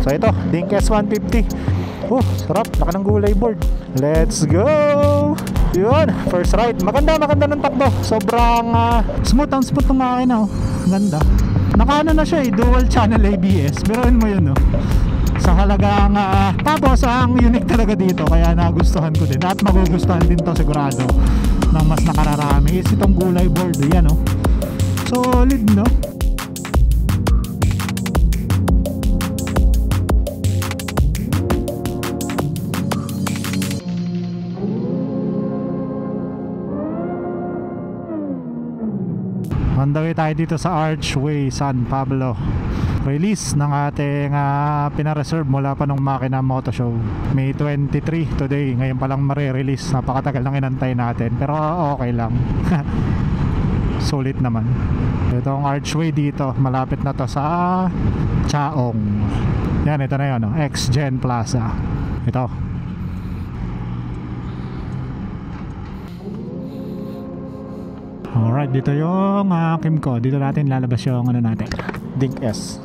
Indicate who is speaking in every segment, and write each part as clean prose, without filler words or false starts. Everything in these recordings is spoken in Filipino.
Speaker 1: So ito, Dink S150. Sarap, laki ng gulay board. Let's go! Yun, first ride. Maganda ng takbo. Sobrang smooth ang smooth ng makina. Ganda. Nakaano na siya dual channel ABS. Biruin mo yun sa halagang tapos ang unique talaga dito, kaya nagustuhan ko din at magugustuhan din to sigurado ng mas nakararami is itong gulay board. Yan solid no. On the way tayo dito sa Archway San Pablo. Release ng ating pinareserve mula pa nung Makina Moto Show. May 23 today. Ngayon palang mare-release. Napakatagal nang inantay natin. Pero okay lang. Sulit naman. Itong Archway dito, malapit na to sa Chaong. Yan, ito na yun X-Gen Plaza. Ito. Alright, dito yung Kimco. Dito natin lalabas yung natin, Dink S.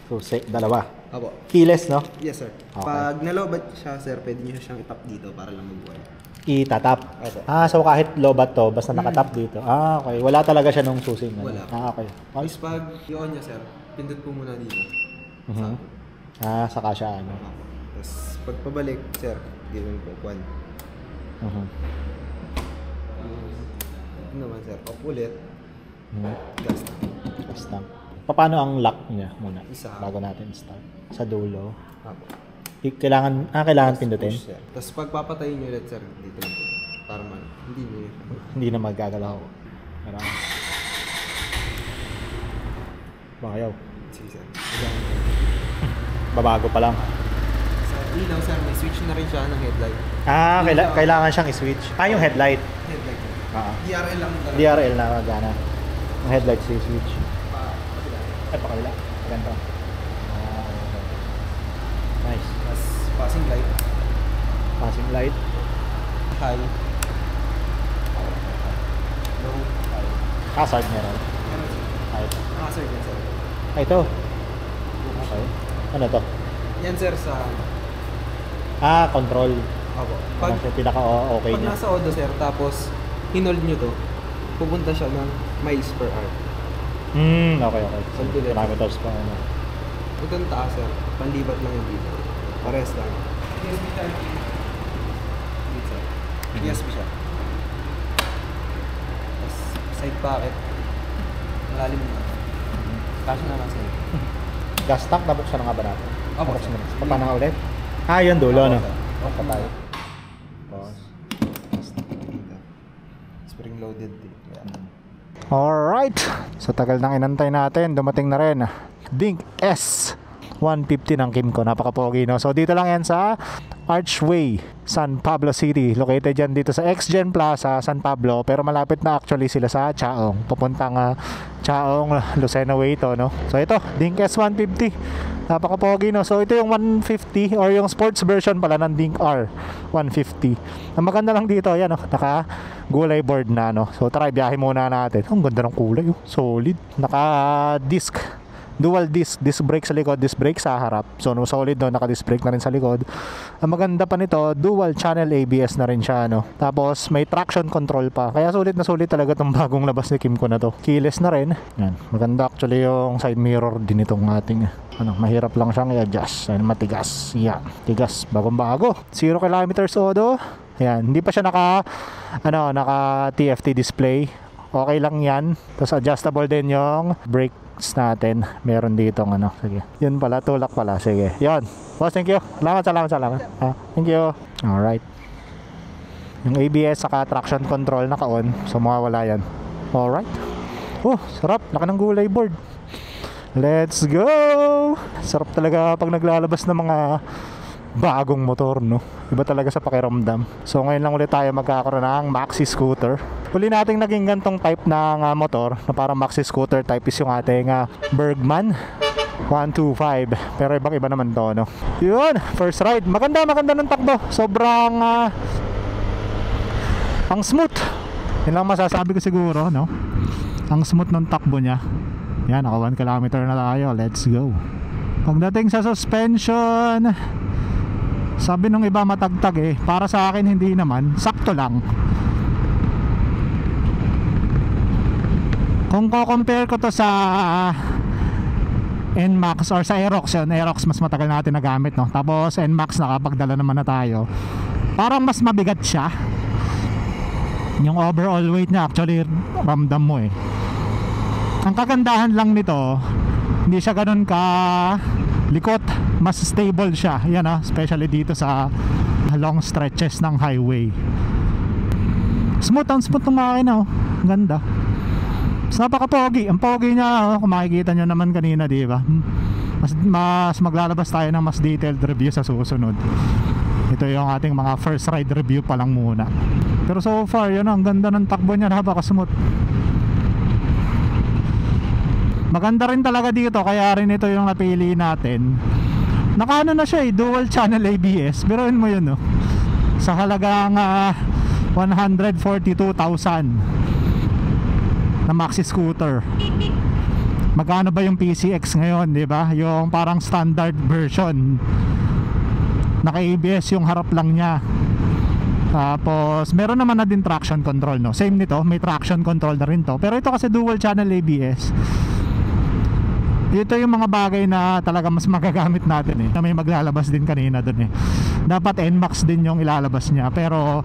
Speaker 1: So, dalawa.
Speaker 2: Apo.
Speaker 1: Keyless, no?
Speaker 2: Yes, sir. Okay. Pag nalobat siya, sir, pwede nyo siyang itap dito para lang magbuhay.
Speaker 1: Itatap? Okay. So kahit lobat to, basta nakatap dito. Okay. Wala talaga siya nung susing.
Speaker 2: Wala.
Speaker 1: Okay.
Speaker 2: Tapos pag i-on niya, sir, pindot po muna dito.
Speaker 1: Saka siya,
Speaker 2: Tapos pag pabalik, sir, gawin po, 1. Ito naman, sir, pop ulit. Gas na.
Speaker 1: Gas na. Paano ang lock niya muna?
Speaker 2: Isa.
Speaker 1: Bago natin start. Sa dulo.
Speaker 2: Apo.
Speaker 1: Kailangan pindutin?
Speaker 2: Push, sir. Tapos pag papatayin nyo ulit, sir, dito lang po. Para hindi na
Speaker 1: magagalaw. Pero ayaw.
Speaker 2: Sige, sir.
Speaker 1: Babago pa lang.
Speaker 2: Sa ilaw, sir, may switch na rin siya ng headlight.
Speaker 1: Kailangan siyang i-switch. Yung headlight.
Speaker 2: Headlight. DRL lang talaga.
Speaker 1: DRL na magana. Ang headlight switch. Pakawila. Ganito. Nice.
Speaker 2: Tapos passing light.
Speaker 1: Passing light.
Speaker 2: High. Low. High.
Speaker 1: Hazard meron. High.
Speaker 2: Hazard yan, sir.
Speaker 1: Ito. Okay. Ano to?
Speaker 2: Yan, sir, sa
Speaker 1: control.
Speaker 2: Opo.
Speaker 1: Pag pinaka-okay
Speaker 2: niya. Pag nasa auto, sir, tapos hinold nyo to, pupunta siya ng miles per hour.
Speaker 1: Okay.
Speaker 2: Kilometers pa. Itong taas, sir, panlibat lang yung dito. Pares lang. USB type. Dito, sir. USB siya. Tapos side pocket. Malalim na. Kasi naman, sir.
Speaker 1: Gas tank, nabuksan na nga ba natin?
Speaker 2: Opo,
Speaker 1: sir. Paano nga ulit? Yun dulo, no?
Speaker 2: Opo,
Speaker 1: tayo.
Speaker 2: Spring loaded din.
Speaker 1: Alright, sa tagal ng inantay natin, dumating na rin Dink S150 ng Kimco. Napaka-pogi, no? So dito lang yan sa Archway, San Pablo City. Located yan dito sa X-Gen Plaza, San Pablo. Pero malapit na actually sila sa Chaong. Papuntang Chaong, Lucena Way to, no? So ito, Dink S150. Napaka-pogi, no? So ito yung 150 or yung sports version pala ng Dink R 150. Ang maganda lang dito, yan, no? Naka gulay board na, no? So try, biyahe muna natin. Ang ganda ng kulay, solid. Naka disc, dual disc brake sa likod, disc brake sa harap. So no, solid, no? Naka disc brake na rin sa likod. Ang maganda pa nito, dual channel ABS na rin siya, no? Tapos may traction control pa. Kaya sulit na sulit talaga tong bagong labas ni Kimco na to. Keyless na rin. Yan. Maganda actually yung side mirror din itong ating mahirap lang siyang i-adjust. Matigas. Yan. Tigas. Bagong-bago. 0 kilometers odo. Yan. Hindi pa siya naka TFT display. Okay lang yan. Tapos adjustable din yung brakes natin. Meron dito sige. Yun pala, tulak pala. Sige. Yun. Boss, thank you. Salamat. Thank you. Alright. Yung ABS saka traction control naka-on. So mawawala yan. Alright. Sarap. Laki ng gulay board. Let's go! Sarap talaga pag naglalabas ng mga bagong motor, no? Iba talaga sa pakiramdam. So ngayon lang ulit tayo magkakaroon ng maxi scooter. Huli nating naging gantong type ng motor na parang maxi scooter type is yung ating Bergman 125. Pero ibang iba naman to, no? Yun, first ride. Maganda ng takbo. Sobrang ang smooth. Yun lang masasabi ko siguro, no? Ang smooth ng takbo niya. Yan, naka 1 kilometer na tayo. Let's go. Pagdating sa suspension, sabi nung iba matagtag eh. Para sa akin hindi naman. Sakto lang. Kung ko-compare ko to sa NMAX or sa Aerox, yun, Aerox mas matagal natin nagamit, no? Tapos NMAX nakapagdala naman na tayo. Parang mas mabigat siya. Yung overall weight niya actually ramdam mo eh. Ang kagandahan lang nito, hindi siya ganun ka likot, mas stable siya. Yan especially dito sa long stretches ng highway. Smooth ng makina, ganda. Mas napaka-pogi. Ang pogi niya, kung makikita nyo naman kanina, di ba? Mas maglalabas tayo ng mas detailed review sa susunod. Ito yung ating mga first ride review pa lang muna. Pero so far, yun ang ganda ng takbo niya, napaka-smooth. Maganda rin talaga dito, kaya rin ito yung napili natin. Nakaano na siya dual channel ABS. Biruin mo yun, no? Sa halagang 142,000 na maxi scooter. Magkano ba yung PCX ngayon, di ba? Yung parang standard version. Naka-ABS yung harap lang niya. Tapos meron naman na din traction control, no? Same nito, may traction control na rin to. Pero ito kasi dual channel ABS. Ito yung mga bagay na talaga mas magagamit natin eh. Na may maglalabas din kanina dun eh. Dapat NMAX din yung ilalabas niya. Pero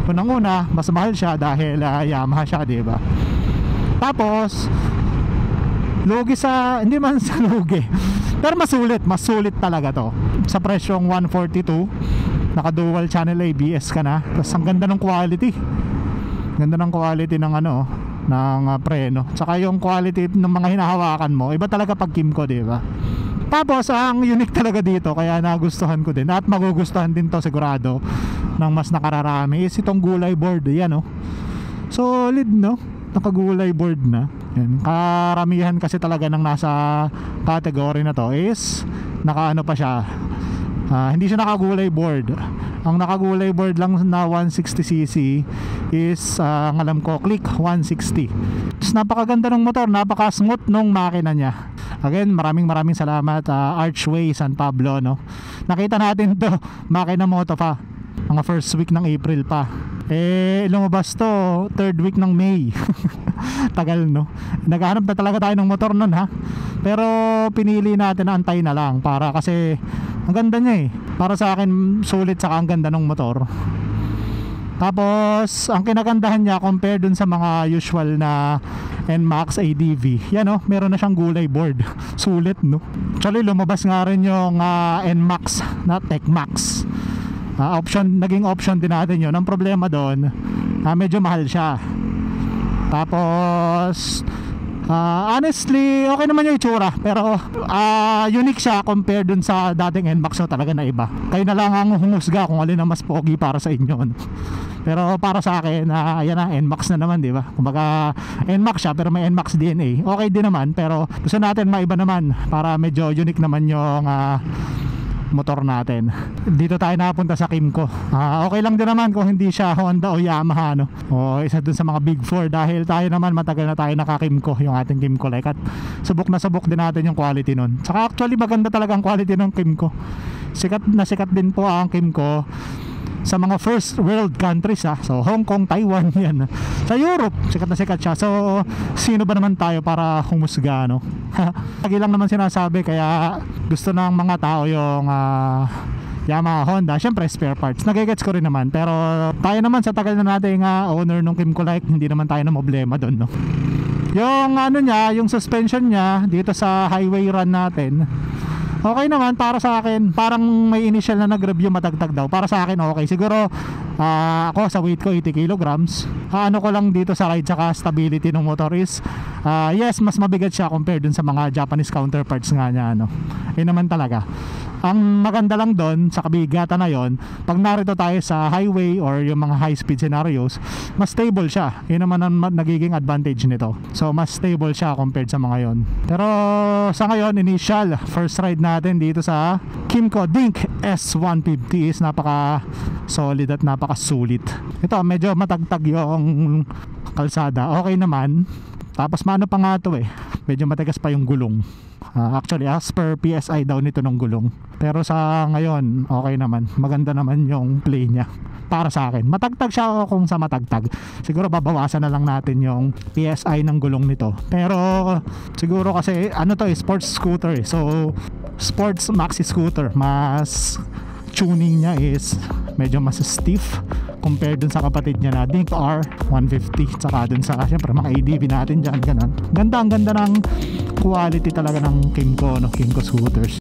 Speaker 1: unang-una, mas mahal siya dahil Yamaha siya, di ba? Tapos lugi sa, hindi man sa lugi, pero mas sulit talaga to. Sa presyong 142, naka dual channel ABS ka na. Tapos ang ganda ng quality. Ganda ng quality ng ng preno. Tsaka yung quality ng mga hinahawakan mo, iba talaga pag Kymco, di ba? Tapos ang unique talaga dito, kaya nagustuhan ko din at magugustuhan din to sigurado ng mas nakararami, is itong gulay board. Yan, solid, no? Nakagulay board na. Yan. Karamihan kasi talaga ng nasa category na to is nakaano pa siya, hindi siya nakagulay board. Ang nakagulay board lang na 160cc is ang alam ko Click 160. Tapos napakaganda ng motor, napaka-smooth nung makina niya. Again, maraming salamat Archway San Pablo, no? Nakita natin to makina moto pa mga first week ng April pa. Lumabas to third week ng May. Tagal, no? Naghahanap na talaga tayo ng motor nun, ha? Pero pinili natin na antay na lang para kasi ang ganda niya eh. Para sa akin sulit, saka ang ganda ng motor. Tapos ang kinagandahan niya compare dun sa mga usual na NMAX ADV, yan meron na siyang gulay board. Sulit, no? Actually lumabas nga rin yung NMAX na TechMax. Naging option din natin yun. Ang problema doon, medyo mahal siya. Tapos honestly, okay naman yung itsura, pero unique siya compare dun sa dating NMAX, talaga na iba. Kayo na lang ang humusga kung alin ang mas pogi para sa inyo. Pero para sa akin, ayan na, NMAX na naman, di ba? Kumbaga NMAX siya pero may NMAX DNA. Okay din naman, pero gusto natin maiba naman para medyo unique naman yung motor natin. Dito tayo napunta sa Kymco. Okay lang din naman kung hindi siya Honda o Yamaha, no? O isa dun sa mga big four, dahil tayo naman matagal na tayo naka-Kymco, yung ating Kymco like, at subok na subok din natin yung quality nun. Saka actually maganda talaga ang quality ng Kymco. Sikat na sikat din po ang Kymco sa mga first world countries, so Hong Kong, Taiwan, yan. Sa Europe sikat na sikat siya. So sino ba naman tayo para humusga, no? Lagi lang naman sinasabi, kaya gusto ng mga tao yung Yamaha, Honda, syempre spare parts, nagigets ko rin naman. Pero tayo naman sa tagal na natin owner ng Kymco like, hindi naman tayo na problema doon, no? Yung niya, yung suspension niya dito sa highway run natin, okay naman para sa akin. Parang may initial na nag-review matagtag daw. Para sa akin okay. Siguro ako sa weight ko 80 kilograms. Ano ko lang dito sa ride saka stability ng motor is yes, mas mabigat siya compared dun sa mga Japanese counterparts nga niya, Yun naman talaga. Ang maganda lang doon sa kabigatan na yon, pag narito tayo sa highway or yung mga high speed scenarios, mas stable siya. Yun naman ang nagiging advantage nito. So mas stable siya compared sa mga yon. Pero sa ngayon, initial first ride natin dito sa Kymco Dink S150 is napaka solid at napaka sulit. Ito medyo matagtag yung kalsada, okay naman. Tapos maano pa nga to medyo matigas pa yung gulong. Actually as per PSI daw nito ng gulong. Pero sa ngayon okay naman, maganda naman yung play niya para sa akin. Matagtag siya kung sa matagtag. Siguro babawasan na lang natin yung PSI ng gulong nito. Pero siguro kasi ano to sports scooter so sports maxi scooter, mas tuning niya is medyo mas stiff compared dun sa kapatid niya na Dink R150, saka dun sa syempre mga ADV natin dyan, ganun. Ang ganda ng quality talaga ng Kymco, Kymco scooters.